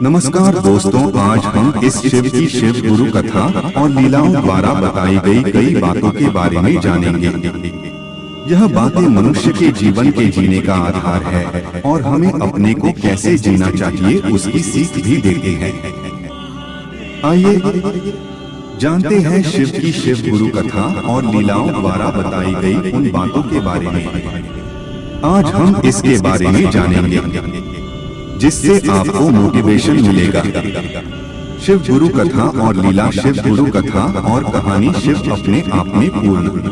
नमस्कार दोस्तों, आज हम इस शिव की शिव गुरु कथा और लीलाओं द्वारा बताई गई कई बातों के बारे में जानेंगे। यह बातें मनुष्य के जीवन के जीने का आधार है और हमें अपने को कैसे जीना चाहिए उसकी सीख भी देती है। आइए जानते हैं शिव की शिव गुरु कथा और लीलाओं द्वारा बताई गई उन बातों के बारे में। आज हम इसके बारे में जानेंगे जिससे आपको मोटिवेशन मिलेगा। शिव गुरु कथा और लीला। शिव गुरु कथा और कहानी शिव अपने आप में पूर्ण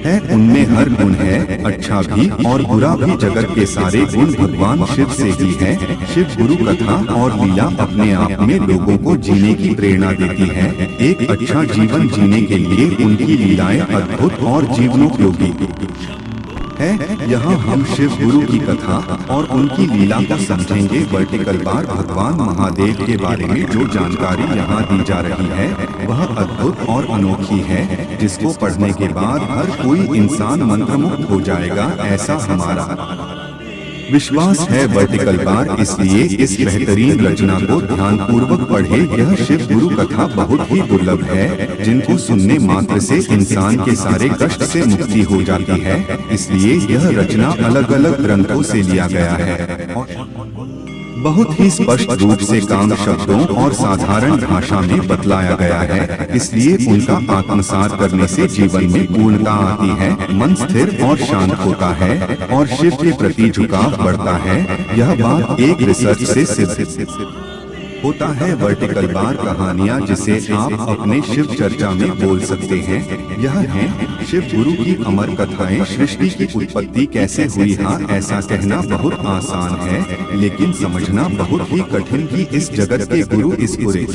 है, उनमें हर गुण है, अच्छा भी और बुरा भी। जगत के सारे गुण भगवान शिव से ही है। शिव गुरु कथा और लीला अपने आप में लोगों को जीने की प्रेरणा देती है। एक अच्छा जीवन जीने के लिए उनकी लीलाएं अद्भुत और जीवनोपयोगी है। यहाँ हम शिव गुरु की कथा और उनकी लीला को समझेंगे। वर्टिकल बार भगवान महादेव के बारे में जो जानकारी यहाँ दी जा रही है वह अद्भुत और अनोखी है, जिसको पढ़ने के बाद हर कोई इंसान मंत्रमुग्ध हो जाएगा, ऐसा हमारा विश्वास है। वर्टिकल बार इसलिए इस बेहतरीन रचना को ध्यान पूर्वक पढ़े। यह शिव गुरु कथा बहुत ही दुर्लभ है, जिनको सुनने मात्र से इंसान के सारे कष्ट से मुक्ति हो जाती है। इसलिए यह रचना अलग अलग ग्रंथों से लिया गया है, बहुत ही स्पष्ट रूप से काम शब्दों और साधारण भाषा में बतलाया गया है। इसलिए उनका आत्मसात करने से जीवन में पूर्णता आती है, मन स्थिर और शांत होता है और शिव के प्रति झुकाव बढ़ता है। यह बात एक रिसर्च से सिद्ध होता है। वर्टिकल बार कहानियाँ जिसे आप अपने शिव चर्चा में बोल सकते हैं, यह है शिव गुरु की अमर कथाएं। सृष्टि की उत्पत्ति कैसे हुई? हाँ, ऐसा कहना बहुत आसान है, लेकिन समझना बहुत ही कठिन कि इस जगत के गुरु इस पूरे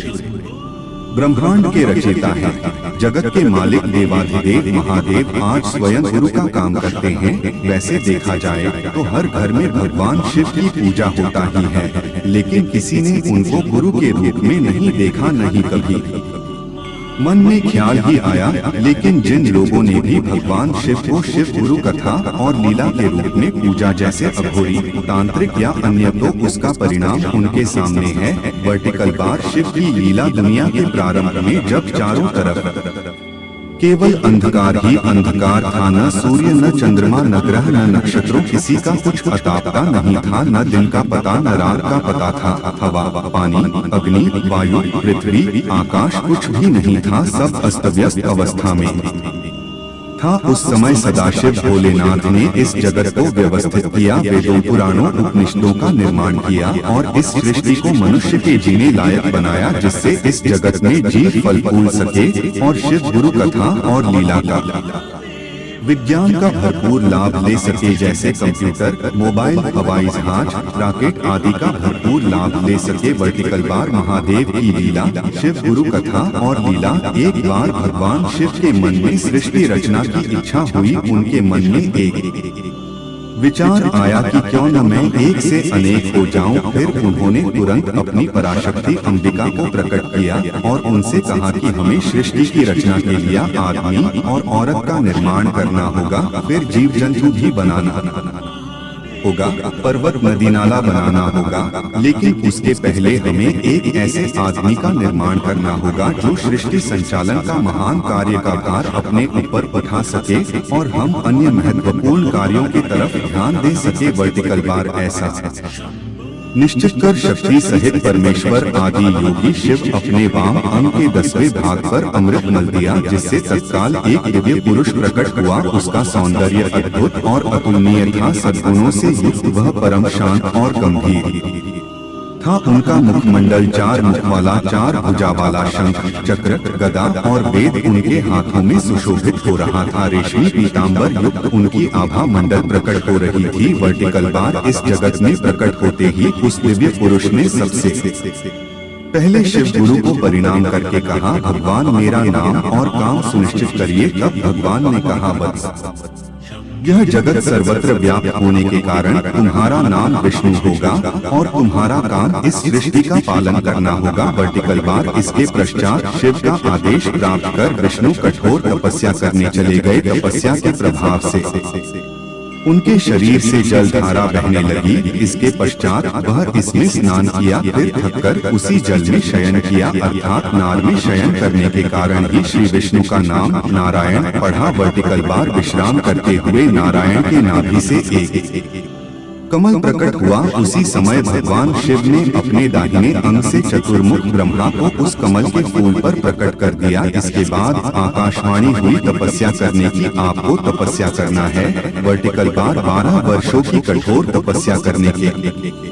ब्रह्मांड के रचयिता हैं। जगत के मालिक देवाधिदेव महादेव आज स्वयं गुरु का काम करते हैं। वैसे देखा जाए तो हर घर में भगवान शिव की पूजा होता ही है, लेकिन किसी ने उनको गुरु के रूप में नहीं देखा, नहीं कभी मन में ख्याल ही आया। लेकिन जिन लोगों ने भी भगवान शिव को शिव गुरु कथा और लीला के रूप में पूजा, जैसे अघोरी, तांत्रिक या अन्य, तो उसका परिणाम उनके सामने है। वर्टिकल बार शिव की लीला दुनिया के प्रारंभ में जब चारों तरफ केवल अंधकार ही अंधकार था, न सूर्य न चंद्रमा न ग्रह न नक्षत्रों, किसी का कुछ अता पता नहीं था, न दिन का पता न रात का पता था। हवा, पानी, अग्नि, वायु, पृथ्वी, आकाश कुछ भी नहीं था, सब अस्त व्यस्त अवस्था में था। उस समय सदाशिव भोलेनाथ ने इस जगत को व्यवस्थित किया, वेदों पुराणों उपनिषदों का निर्माण किया और इस सृष्टि को मनुष्य के जीने लायक बनाया, जिससे इस जगत में जीव फल फूल सके और शिव गुरु कथा और लीला का विज्ञान का भरपूर लाभ ले सके, जैसे कंप्यूटर, मोबाइल, हवाई जहाज, रॉकेट आदि का भरपूर लाभ ले सके। वर्टिकल बार महादेव की लीला। शिव गुरु कथा और लीला। एक बार भगवान शिव के मन में सृष्टि रचना की इच्छा हुई। उनके मन में एक विचार आया कि क्यों न मैं एक से अनेक हो जाऊं। फिर उन्होंने तुरंत अपनी पराशक्ति अंबिका को प्रकट किया और उनसे कहा कि हमें सृष्टि की रचना के लिए आदमी और औरत का निर्माण करना होगा, फिर जीव जंतु भी बनाना होगा, पर्वत नदी नाला बनाना होगा, लेकिन उसके पहले हमें एक ऐसे आदमी का निर्माण करना होगा जो सृष्टि संचालन का महान कार्य का भार अपने ऊपर उठा सके और हम अन्य महत्वपूर्ण कार्यों की तरफ ध्यान दे सके। वर्टिकल बार ऐसा निश्चित कर शक्ति सहित परमेश्वर आदि योगी शिव अपने वाम अंग के 10वें भाग पर अमृत मल दिया, जिससे तत्काल एक दिव्य पुरुष प्रकट हुआ। उसका सौंदर्य अद्भुत और अतुलनीय था, सद्गुणों से युक्त वह परम शांत और गंभीर था। उनका मुखमंडल 4 मुख वाला, 4 भुजा वाला, शंख, चक्र, गदा और वेद उनके हाथों में सुशोभित हो रहा था। रेशमी पीतांबर युक्त उनकी आभा मंडल प्रकट हो रही थी। वर्टिकल बार इस जगत में प्रकट होते ही उस दिव्य पुरुष ने सबसे पहले शिव गुरु को परिणाम करके कहा, भगवान मेरा नाम और काम सुनिश्चित करिए। तब भगवान ने कहा, बस यह जगत सर्वत्र व्याप्त होने के कारण तुम्हारा नाम विष्णु होगा और तुम्हारा काम इस सृष्टि का पालन करना होगा। वर्टिकल बार इसके पश्चात शिव का आदेश प्राप्त कर विष्णु कठोर तपस्या करने चले गए। तपस्या के प्रभाव से उनके शरीर से जल धारा बहने लगी। इसके पश्चात वह इसमें स्नान किया, फिर थककर उसी जल में शयन किया, अर्थात नार में शयन करने के कारण ही श्री विष्णु का नाम नारायण पढ़ा। वर्टिकल बार विश्राम करते हुए नारायण के नाभि से एक कमल प्रकट हुआ। उसी समय भगवान शिव ने अपने दाहिने अंग से चतुर्मुख ब्रह्मा को उस कमल के फूल पर प्रकट कर दिया। इसके बाद आकाशवाणी हुई, तपस्या करने की, आपको तपस्या करना है। वर्टिकल बार 12 वर्षों की कठोर तपस्या करने के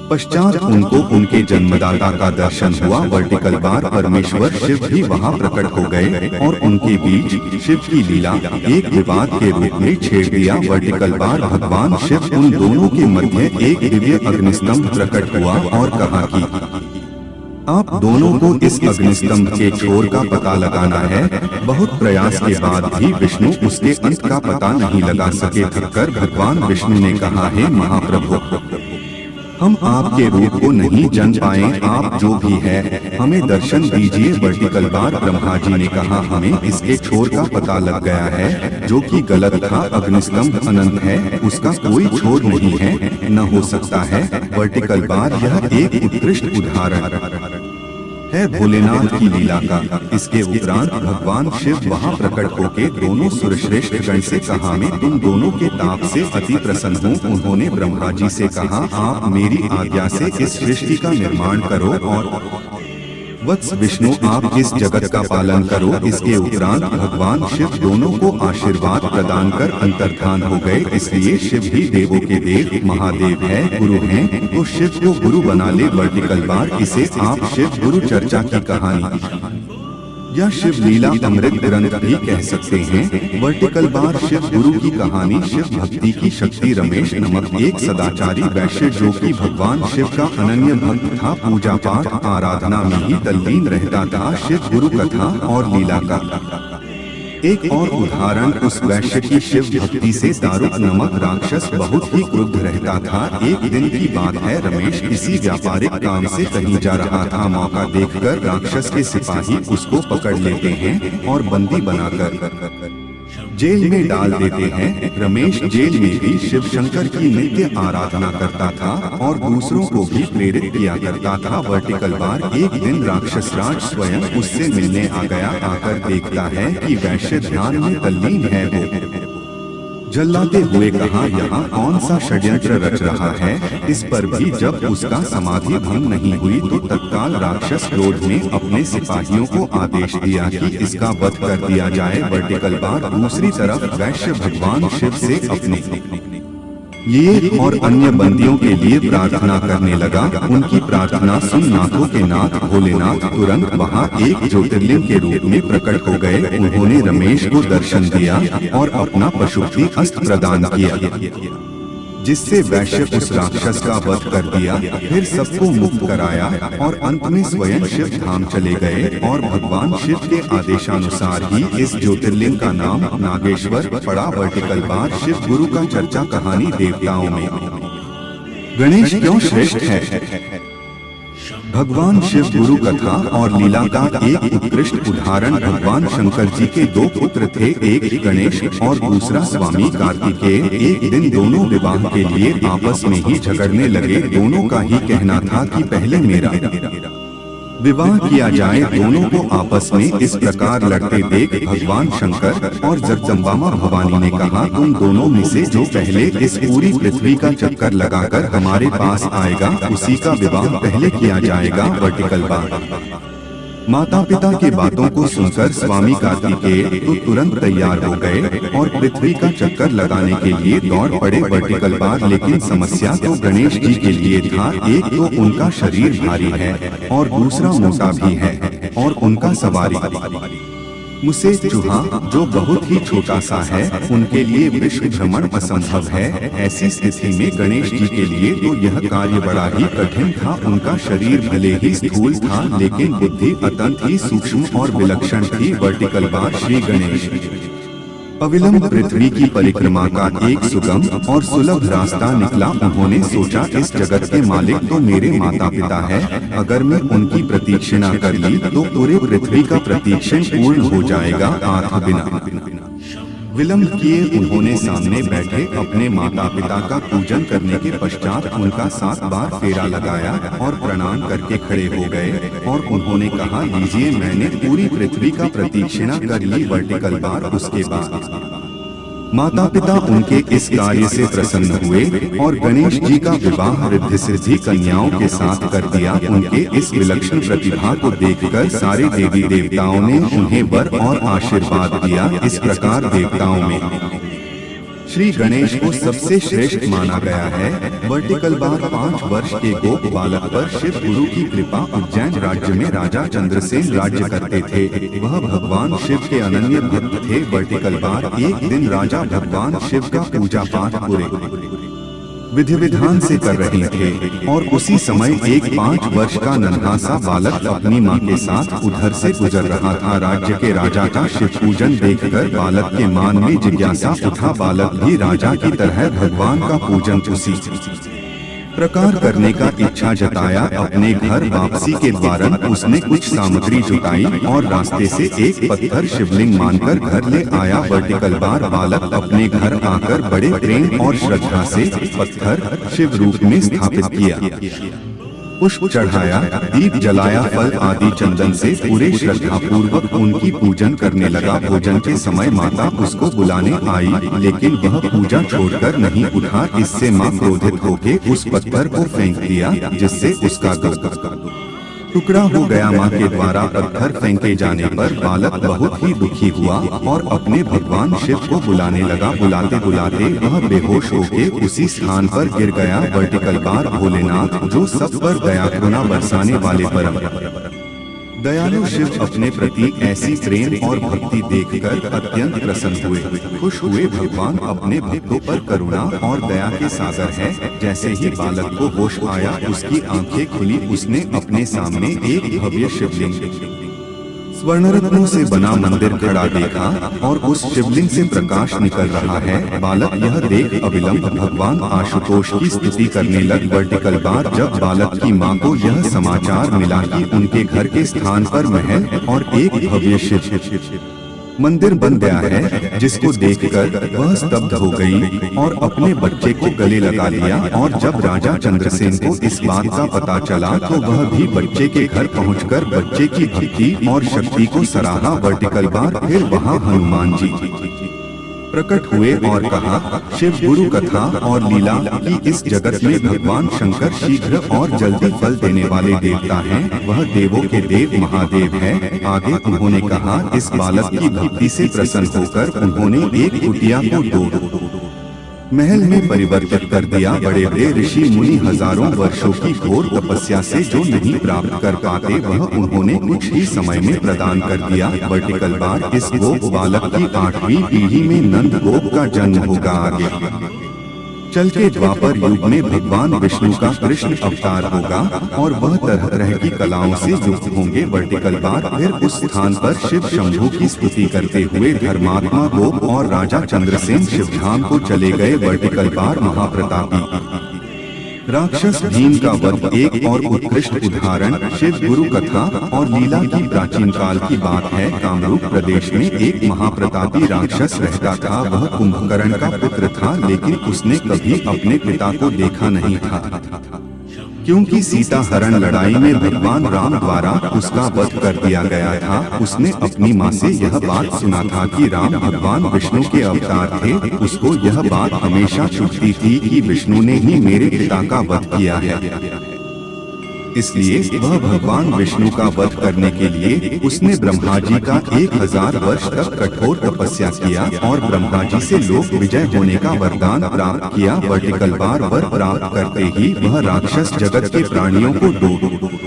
पश्चात उनको उनके जन्मदाता का दर्शन हुआ। वर्टिकल बार परमेश्वर शिव भी वहां प्रकट हो गए और उनके बीच शिव की लीला एक विवाद के रूप में छेड़ दिया। वर्टिकल बार भगवान शिव उन दोनों के मध्य एक दिव्य अग्निस्तंभ प्रकट हुआ और कहा कि आप दोनों को इस अग्निस्तंभ के छोर का पता लगाना है। बहुत प्रयास के बाद भी विष्णु उसके अंत का पता नहीं लगा सके। थककर भगवान विष्णु ने कहा, हे महाप्रभु, हम आपके रूप को नहीं जान पाए, आप जो भी है हमें दर्शन दीजिए। वर्टिकल बार ब्रह्मा जी ने कहा, हमें इसके छोर का पता लग गया है, जो कि गलत था। अग्निस्तंभ अनंत है, उसका कोई छोर नहीं है, न हो सकता है। वर्टिकल बार यह एक उत्कृष्ट उदाहरण है भोलेनाथ की लीला का। इसके उपरांत भगवान शिव वहां प्रकट होके दोनों सुरश्रेष्ठ गण से कहा, मैं तुम दोनों के ताप से अति प्रसन्न हूँ। उन्होंने ब्रह्मा जी से कहा, आप मेरी आज्ञा से इस सृष्टि का निर्माण करो और वत्स विष्णु आप इस जगत का पालन करो। इसके उपरांत भगवान शिव दोनों को आशीर्वाद प्रदान कर अंतर्धान हो गए। इसलिए शिव ही देवों के देव महादेव है, गुरु हैं, तो शिव को गुरु बना ले। वर्टिकल बार इसे आप शिव गुरु चर्चा की कहानी या शिव लीला अमृत ग्रंथ भी कह सकते हैं। वर्टिकल बार शिव गुरु की कहानी। शिव भक्ति की शक्ति। रमेश नामक एक सदाचारी वैश्य जो कि भगवान शिव का अनन्य भक्त था, पूजा पाठ आराधना में ही तल्लीन रहता था। शिव गुरु कथा और लीला का एक और उदाहरण उस वैश्य की शिव भक्ति से दारुक नामक राक्षस बहुत ही क्रुद्ध रहता था। एक दिन की बात है, रमेश किसी व्यापारिक काम से कहीं जा रहा था। मौका देखकर राक्षस के सिपाही उसको पकड़ लेते हैं और बंदी बनाकर जेल में डाल देते हैं। रमेश जेल में भी शिव शंकर की नित्य आराधना करता था और दूसरों को भी प्रेरित किया करता था। वर्टिकल बार एक दिन राक्षस राज स्वयं उससे मिलने आ गया। आकर देखता है कि वैश्य ध्यान में तल्लीन है। वो जल्लाते हुए कहा, यहाँ कौन सा षड्यंत्र रच रहा है। इस पर भी जब उसका समाधि भंग नहीं हुई तो तत्काल राक्षस क्रोध में अपने सिपाहियों को आदेश दिया कि इसका वध कर दिया जाए। वर्टिकल बार दूसरी तरफ वैश्य भगवान शिव से अपने ये और अन्य बंदियों के लिए प्रार्थना करने लगा। उनकी प्रार्थना सुन नाथों के नाथ भोलेनाथ तुरंत वहां एक ज्योतिर्लिंग के रूप में प्रकट हो गए। उन्होंने रमेश को दर्शन दिया और अपना पशुपति अस्त्र प्रदान किया, जिससे वैश्य उस राक्षस का वध कर दिया। फिर सबको मुक्त कराया और अंत में स्वयं शिव धाम चले गए और भगवान शिव के आदेशानुसार ही इस ज्योतिर्लिंग का नाम नागेश्वर पड़ा। वर्टिकल बार शिव गुरु का चर्चा कहानी। देवताओं में गणेश क्यों श्रेष्ठ है। भगवान शिव गुरु कथा और लीला का एक उत्कृष्ट उदाहरण भगवान शंकर जी के दो पुत्र थे, एक गणेश और दूसरा स्वामी कार्तिकेय। एक दिन दोनों विवाह के लिए आपस में ही झगड़ने लगे। दोनों का ही कहना था कि पहले मेरा विवाह किया जाए। दोनों को आपस में इस प्रकार लड़ते देख भगवान शंकर और जगदम्बा भवानी ने कहा, तुम दोनों में से जो पहले इस पूरी पृथ्वी का चक्कर लगाकर हमारे पास आएगा उसी का विवाह पहले किया जाएगा। वर्टिकल बार माता पिता की बातों को सुनकर स्वामी कार्तिकेय तो तुरंत तैयार हो गए और पृथ्वी का चक्कर लगाने के लिए दौड़ पड़े। वर्टिकल बार लेकिन समस्या तो गणेश जी के लिए था। एक तो उनका शरीर भारी है और दूसरा मोटा भी है और उनका सवारी मुझसे चूहा जो बहुत ही छोटा सा है, उनके लिए विश्व भ्रमण असंभव है। ऐसी स्थिति में गणेश जी के लिए तो यह कार्य बड़ा ही कठिन था। उनका शरीर भले ही स्थूल था लेकिन बुद्धि अत्यंत ही सूक्ष्म और विलक्षण थी। वर्टिकल बार श्री गणेश अविलंब पृथ्वी की परिक्रमा का एक सुगम और सुलभ रास्ता निकला। उन्होंने सोचा, इस जगत के मालिक तो मेरे माता पिता है। अगर मैं उनकी प्रतीक्षिणा कर ली तो पूरे पृथ्वी का प्रतीक्षण पूर्ण हो जाएगा। आत्मा बिना विलंब किए उन्होंने सामने बैठे अपने माता पिता का पूजन करने के पश्चात उनका 7 बार फेरा लगाया और प्रणाम करके खड़े हो गए और उन्होंने कहा, लीजिए मैंने पूरी पृथ्वी का प्रदक्षिणा कर ली वर्टिकल बार। उसके बाद माता पिता उनके इस कार्य से प्रसन्न हुए और गणेश जी का विवाह रिद्धि सिद्धि कन्याओं के साथ कर दिया। उनके इस विलक्षण प्रतिभा को देखकर सारे देवी देवताओं ने उन्हें वर और आशीर्वाद दिया। इस प्रकार देवताओं में श्री गणेश को सबसे श्रेष्ठ माना गया है। वर्टिकल बार 5 वर्ष के गोप बालक पर शिव गुरु की कृपा। उज्जैन राज्य में राजा चंद्रसेन राज्य करते थे। वह भगवान शिव के अनन्य भक्त थे। वर्टिकल बार एक दिन राजा भगवान शिव का पूजा पाठ पूरे विधि विधान से कर रहे थे और उसी समय एक 5 वर्ष का नन्हा सा बालक अपनी मां के साथ उधर से गुजर रहा था। राज्य के राजा का शिव पूजन देखकर बालक के मन में जिज्ञासा उठा। बालक भी राजा की तरह भगवान का पूजन उसी प्रकार करने का इच्छा जताया। अपने घर वापसी के दौरान उसने कुछ सामग्री जुटाई और रास्ते से एक पत्थर शिवलिंग मानकर घर ले आया। वर्टिकल बार बालक अपने घर आकर बड़े प्रेम और श्रद्धा से पत्थर शिव रूप में स्थापित किया। पुष्प चढ़ाया, दीप जलाया, फल आदि चंदन से पूरे श्रद्धा पूर्वक उनकी पूजन करने लगा। भोजन के समय माता उसको बुलाने आई, लेकिन वह पूजा छोड़कर नहीं उठा। इससे माँ क्रोधित होकर उस पत्थर को फेंक दिया, जिससे उसका टुकड़ा हो गया। माँ के द्वारा पत्थर फेंके जाने पर बालक बहुत ही दुखी हुआ और अपने भगवान शिव को बुलाने लगा। बुलाते बुलाते वह बेहोश होकर उसी स्थान पर गिर गया। वर्टिकल बार भोलेनाथ जो सब पर दया करुणा बरसाने वाले परम दयालु शिव अपने प्रति ऐसी प्रेम और भक्ति देखकर अत्यंत प्रसन्न हुए। खुश हुए भगवान अपने भक्तों पर करुणा और दया के सागर है। जैसे ही बालक को होश आया, उसकी आंखें खुली। उसने अपने सामने एक भव्य शिवलिंग स्वर्णरत्नों से बना मंदिर खड़ा देखा और उस शिवलिंग से प्रकाश निकल रहा है। बालक यह देख अविलंब भगवान आशुतोष की स्तुति करने लग। वर्टिकल बार जब बालक की मां को यह समाचार मिला कि उनके घर के स्थान पर महल और एक भव्य शिव मंदिर बन गया है, जिसको देखकर वह स्तब्ध हो गई और अपने बच्चे को गले लगा लिया। और जब राजा चंद्रसेन को इस बात का पता चला तो वह भी बच्चे के घर पहुंचकर बच्चे की भक्ति और शक्ति को सराहा। वर्टिकल बार फिर वहां हनुमान जी प्रकट हुए और कहा, शिव गुरु कथा और लीला की इस जगत में भगवान शंकर शीघ्र और जल्दी फल देने वाले देवता हैं। वह देवों के देव महादेव है। आगे उन्होंने कहा, इस बालक की भक्ति से प्रसन्न होकर उन्होंने एक कुटिया को 2 महल में परिवर्तित कर दिया। बड़े बड़े ऋषि मुनि हजारों वर्षों की घोर तपस्या से जो नहीं प्राप्त कर पाते, वह उन्होंने कुछ ही समय में प्रदान कर दिया। वर्टिकल बार इस गोप बालक की 8वीं पीढ़ी में नंद गोप का जन्म होगा। आगे चल के द्वापर युग में भगवान विष्णु का कृष्ण अवतार होगा और वह तरह तरह की कलाओं से युक्त होंगे। वर्टिकल बार फिर उस स्थान पर शिव शंभु की स्तुति करते हुए धर्मात्मा गोप और राजा चंद्रसेन शिवधाम को चले गए। वर्टिकल बार महाप्रतापी राक्षस भीम का वध एक और उत्कृष्ट उदाहरण शिव गुरु कथा और लीला की प्राचीन काल की बात है। कामरूप प्रदेश में एक महाप्रतापी राक्षस रहता था। वह कुंभकर्ण का पुत्र था, लेकिन उसने कभी अपने पिता को देखा नहीं था, क्योंकि सीता हरण लड़ाई में भगवान राम द्वारा उसका वध कर दिया गया था। उसने अपनी माँ से यह बात सुना था कि राम भगवान विष्णु के अवतार थे। उसको यह बात हमेशा चुभती थी कि विष्णु ने ही मेरे पिता का वध किया है। इसलिए वह भगवान विष्णु का वध करने के लिए उसने ब्रह्मा जी का 1000 वर्ष तक कठोर तपस्या किया और ब्रह्मा जी से लोक विजय होने का वरदान प्राप्त किया। वर्टिकल बार वर प्राप्त करते ही वह राक्षस जगत के प्राणियों को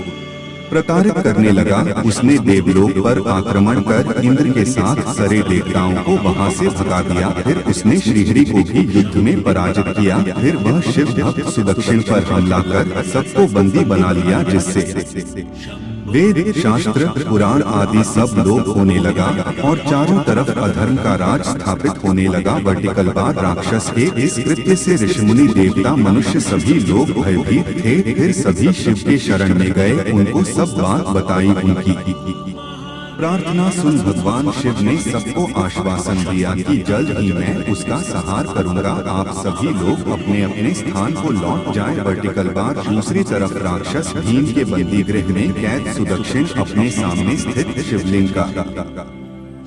प्रताड़ित करने लगा। उसने देवलोक पर आक्रमण कर इंद्र के साथ सारे देवताओं को वहां से भगा दिया। फिर उसने श्रीहरि को भी युद्ध में पराजित किया। फिर वह शिव भक्त सुदक्षिण पर हमला कर सबको बंदी बना लिया, जिससे वेद शास्त्र पुराण आदि सब लोप होने लगा और चारों तरफ अधर्म का राज स्थापित होने लगा। वर्टिकल बार राक्षस के इस कृत्य से ऋषिमुनि देवता मनुष्य सभी लोग भयभीत थे। फिर सभी शिव के शरण में गए, उनको सब बात बताई। उनकी प्रार्थना सुन भगवान शिव ने सबको आश्वासन दिया कि जल्द ही मैं उसका संहार करूंगा। आप सभी लोग अपने अपने स्थान को लौट जाएं। वर्टिकल बार दूसरी तरफ राक्षस भीम के बंदी गृह में कैद सुदक्षिण अपने सामने स्थित शिवलिंग का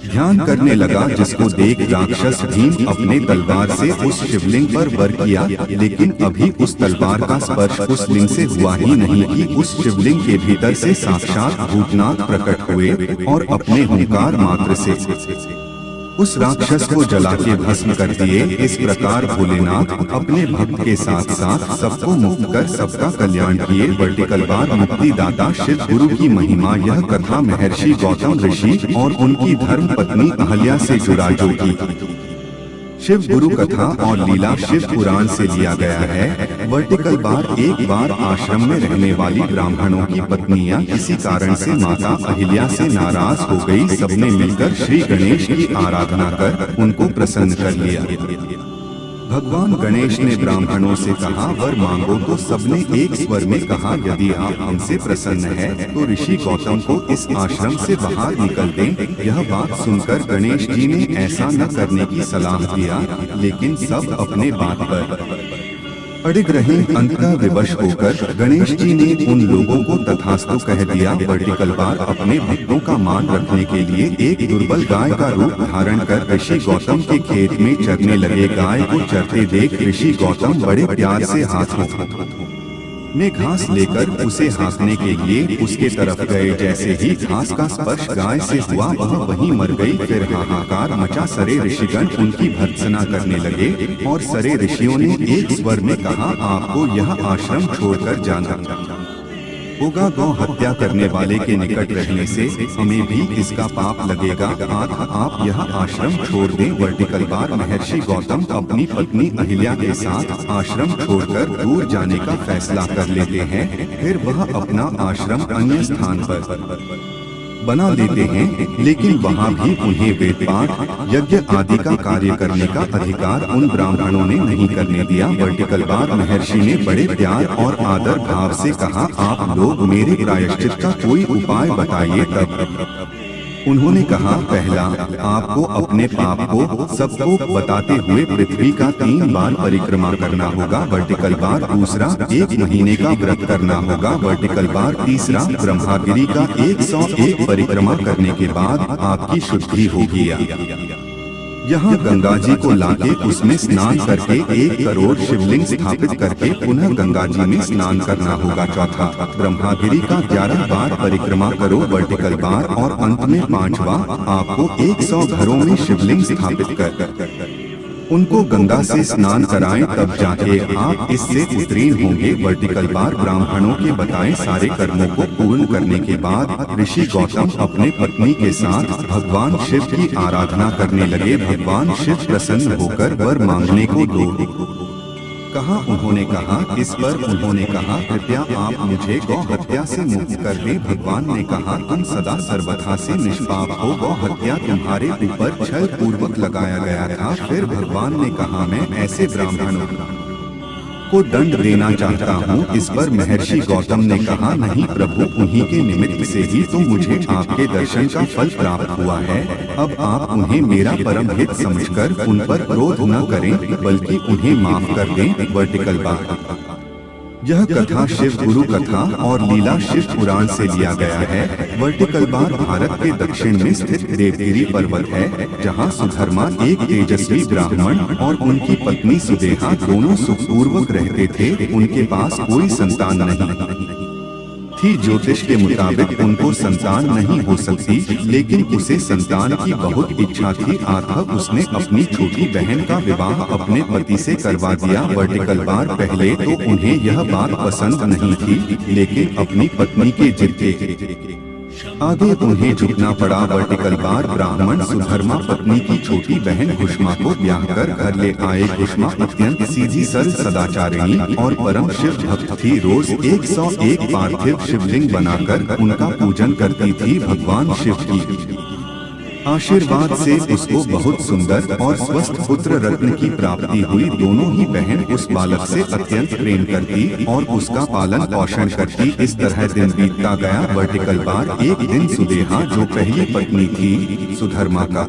ध्यान करने लगा, जिसको देख राक्षस भीम अपने तलवार से उस शिवलिंग पर वार किया, लेकिन अभी उस तलवार का स्पर्श उस लिंग से हुआ ही नहीं कि उस शिवलिंग के भीतर से साक्षात भूतनाथ प्रकट हुए और अपने हुंकार मात्र से उस राक्षस को जला के भस्म कर दिए। इस प्रकार भोलेनाथ अपने भक्त के साथ साथ सबको मुक्त कर सबका कल्याण किए। वर्टिकल बार मुक्ति दाता शिव गुरु की महिमा। यह कथा महर्षि गौतम ऋषि और उनकी धर्म पत्नी अहल्या से जुड़ा, जो कि शिव गुरु कथा और लीला शिव पुराण से लिया गया है। वर्टिकल बार एक बार आश्रम में रहने वाली ब्राह्मणों की पत्नियां किसी कारण से माता अहिल्या से नाराज हो गई। सबने मिलकर श्री गणेश की आराधना कर उनको प्रसन्न कर लिया। भगवान गणेश ने ब्राह्मणों से कहा, वर मांगो, तो सबने एक स्वर में कहा, यदि आप हमसे प्रसन्न हैं, तो ऋषि गौतम को इस आश्रम से बाहर निकल दें। यह बात सुनकर गणेश जी ने ऐसा न करने की सलाह दिया, लेकिन सब अपने बात पर अड़िग रहे। अंततः विवश होकर गणेश जी ने उन लोगों को तथास्तु कह दिया। वर्टिकल बार अपने भक्तों का मान रखने के लिए एक दुर्बल गाय का रूप धारण कर ऋषि गौतम के खेत में चरने लगे। गाय को चरते देख ऋषि गौतम बड़े प्यार से हाथों में घास लेकर उसे हाँकने के लिए उसके तरफ गए। जैसे ही घास का स्पर्श गाय से हुआ, वह वहीं मर गई। फिर हाहाकार मचा। सारे ऋषिगण उनकी भर्त्सना करने लगे और सारे ऋषियों ने एक स्वर में कहा, आपको यह आश्रम छोड़कर जाना होगा। गौ हत्या करने वाले के निकट रहने से हमें भी इसका पाप लगेगा। आप यह आश्रम छोड़ दें। वर्टिकल बार महर्षि गौतम अपनी पत्नी अहिल्या के साथ आश्रम छोड़कर दूर जाने का फैसला कर लेते हैं। फिर वह अपना आश्रम अन्य स्थान पर बना लेते हैं, लेकिन वहाँ भी उन्हें वेद पाठ यज्ञ आदि का कार्य करने का अधिकार उन ब्राह्मणों ने नहीं करने दिया। वर्टिकल बार महर्षि ने बड़े प्यार और आदर भाव से कहा, आप लोग मेरे प्रायश्चित का कोई उपाय बताइए। तब उन्होंने कहा, पहला, आपको अपने पाप को सबको बताते हुए पृथ्वी का 3 बार परिक्रमा करना होगा। वर्टिकल बार दूसरा, 1 महीने का व्रत करना होगा। वर्टिकल बार तीसरा, ब्रह्मागिरी का 101 परिक्रमा करने के बाद आपकी शुद्धि होगी। यहाँ गंगा जी को लाके उसमें स्नान करके 1 करोड़ शिवलिंग स्थापित करके पुनः गंगा जी में स्नान करना होगा। चौथा, ब्रह्मागिरी का 11 बार परिक्रमा करो। वर्टिकल बार और अंत में 5वां, आपको 100 घरों में शिवलिंग स्थापित कर उनको गंगा से स्नान कराएं, तब जाके आप इससे उत्तीर्ण होंगे। वर्टिकल बार ब्राह्मणों के बताए सारे कर्मों को पूर्ण करने के बाद ऋषि गौतम अपने पत्नी के साथ भगवान शिव की आराधना करने लगे। भगवान शिव प्रसन्न होकर वर मांगने को दो कहा। उन्होंने कहा, इस पर उन्होंने कहा, कृपया आप मुझे गौ हत्या से मुक्त कर दें। भगवान ने कहा, तुम सदा सर्वथा से निष्पाप हो। गौ हत्या तुम्हारे ऊपर छल पूर्वक लगाया गया था। फिर भगवान ने कहा, मैं ऐसे ब्राह्मणों को दंड देना चाहता हूँ। इस पर महर्षि गौतम ने कहा, नहीं प्रभु, उन्हीं के निमित्त से ही तो मुझे आपके दर्शन का फल प्राप्त हुआ है। अब आप उन्हें मेरा परम हित समझकर उन पर क्रोध न करें, बल्कि उन्हें माफ कर दें। वर्टिकल बार यह कथा शिव गुरु कथा और लीला शिव पुराण से लिया गया है। वर्टिकल बार भारत के दक्षिण में स्थित देवगिरी पर्वत है, जहाँ सुधर्मा एक तेजस्वी ब्राह्मण और उनकी पत्नी सुदेहा दोनों सुखपूर्वक रहते थे। उनके पास कोई संतान नहीं थी। ज्योतिष के मुताबिक उनको संतान नहीं हो सकती, लेकिन उसे संतान की बहुत इच्छा थी। अतः उसने अपनी छोटी बहन का विवाह अपने पति से करवा दिया। वर्टिकल बार पहले तो उन्हें यह बात पसंद नहीं थी, लेकिन अपनी पत्नी के जिद के आगे उन्हें झुकना पड़ा। वर्टिकल बार ब्राह्मण सुधर्मा पत्नी की छोटी बहन घुष्मा को ब्याह कर घर ले आए। घुष्मा अत्यंत सीधी सरल सदाचारिणी और परम शिव भक्त थी। रोज 101 पार्थिव शिवलिंग बनाकर उनका पूजन करती थी। भगवान शिव की आशीर्वाद से उसको बहुत सुंदर और स्वस्थ पुत्र रत्न की प्राप्ति हुई। दोनों ही बहन उस बालक से अत्यंत प्रेम करती और उसका पालन पोषण करती। इस तरह दिन बीतता गया। वर्टिकल बार एक दिन सुदेहा जो पहली पत्नी थी सुधर्मा का,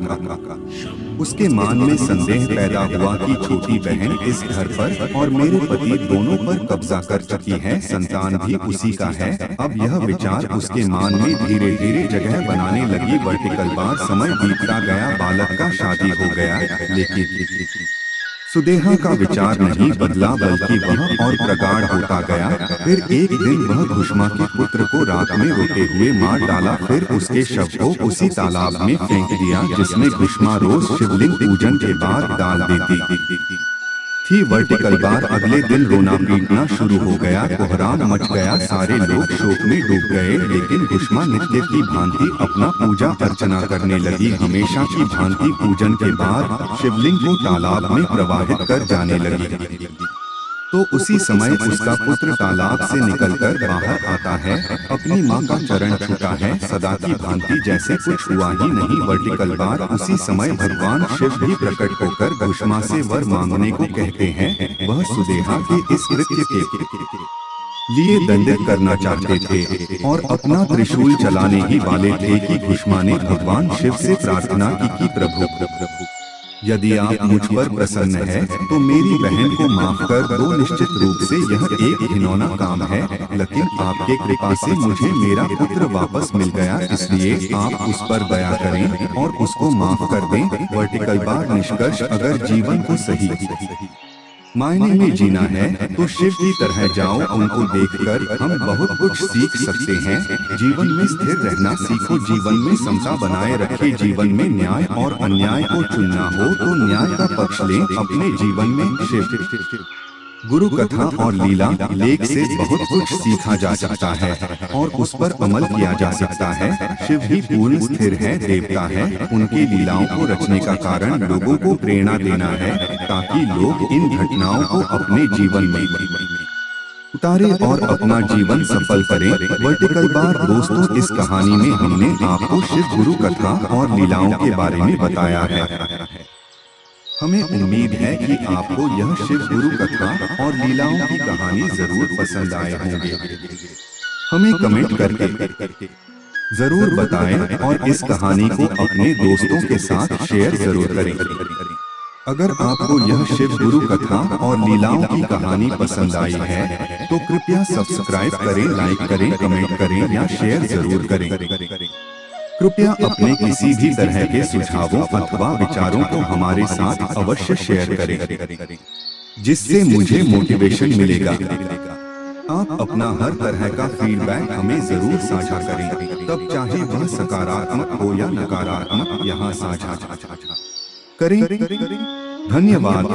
उसके मन में संदेह पैदा हुआ कि छोटी बहन इस घर पर और मेरे पति दोनों पर कब्जा कर चुकी है, संतान भी उसी का है। अब यह विचार उसके मन में धीरे धीरे जगह बनाने लगी। वर्टिकल बार समय बीतता गया, बालक का शादी हो गया, लेकिन सुदेहा का विचार नहीं बदला बल्कि वह और प्रगाढ़ होता गया। फिर एक दिन वह घुष्मा के पुत्र को रात में रोते हुए मार डाला। फिर उसके शव को उसी तालाब में फेंक दिया जिसमें घुष्मा रोज शिवलिंग पूजन के बाद डाल देती थी। वर्टिकल बार अगले दिन रोना पीटना शुरू हो गया। कोहराम मच गया, सारे लोग शोक में डूब गए। लेकिन घुष्मा नित्य की भांति अपना पूजा अर्चना करने लगी। हमेशा की भांति पूजन के बाद शिवलिंग को तालाब में प्रवाहित कर जाने लगी। तो उसी समय उसका पुत्र तालाब से निकलकर बाहर आता है, अपनी मां का चरण छूता है। सदा की भांति जैसे कुछ हुआ ही नहीं। वर्टिकल बार उसी समय भगवान शिव भी प्रकट होकर घुष्मा से वर मांगने को कहते हैं। वह सुदेहा के इस कृत्य के लिए दंडित करना चाहते थे और अपना त्रिशूल चलाने ही वाले थे कि घुष्मा ने भगवान शिव से प्रार्थना की कि प्रभु यदि आप मुझ पर प्रसन्न हैं, तो मेरी बहन को माफ कर दो। निश्चित रूप से यह एक घिनौना काम है, लेकिन आपके कृपा से मुझे मेरा पुत्र वापस मिल गया, इसलिए आप उस पर दया करें और उसको माफ कर दें। वर्टिकल बार निष्कर्ष, अगर जीवन को सही मायने में जीना है तो शिव की तरह जाओ। उनको देखकर हम बहुत कुछ सीख सकते हैं। जीवन में स्थिर रहना सीखो, जीवन में समता बनाए रखें। जीवन में न्याय और अन्याय को चुनना हो तो न्याय का पक्ष लें। अपने जीवन में शिव गुरु कथा और लीला लेख से बहुत कुछ सीखा जा सकता है और उस पर अमल किया जा सकता है। शिव ही पूर्ण स्थिर है, देवता है। उनकी लीलाओं को रचने का कारण लोगों को प्रेरणा देना है ताकि लोग इन घटनाओं को अपने जीवन में उतारे और अपना जीवन सफल करें। वर्टिकल बार दोस्तों, इस कहानी में हमने आपको शिव गुरु कथा और लीलाओं के बारे में बताया है। हमें उम्मीद है कि आपको यह शिव गुरु कथा और लीलाओं की कहानी जरूर पसंद आए होंगे। हमें कमेंट करके जरूर बताएं और इस कहानी को अपने दोस्तों के साथ शेयर जरूर करें। अगर आपको यह शिव गुरु कथा और लीलाओं की कहानी पसंद आई है तो कृपया सब्सक्राइब करें, लाइक करें, कमेंट करें या शेयर जरूर करें। कृपया अपने किसी भी तरह के सुझावों अथवा विचारों को हमारे साथ अवश्य शेयर करें, जिससे मुझे मोटिवेशन मिलेगा। आप अपना हर तरह का फीडबैक हमें जरूर साझा करें, तब चाहे वह सकारात्मक हो या नकारात्मक, यहाँ साझा करें। धन्यवाद।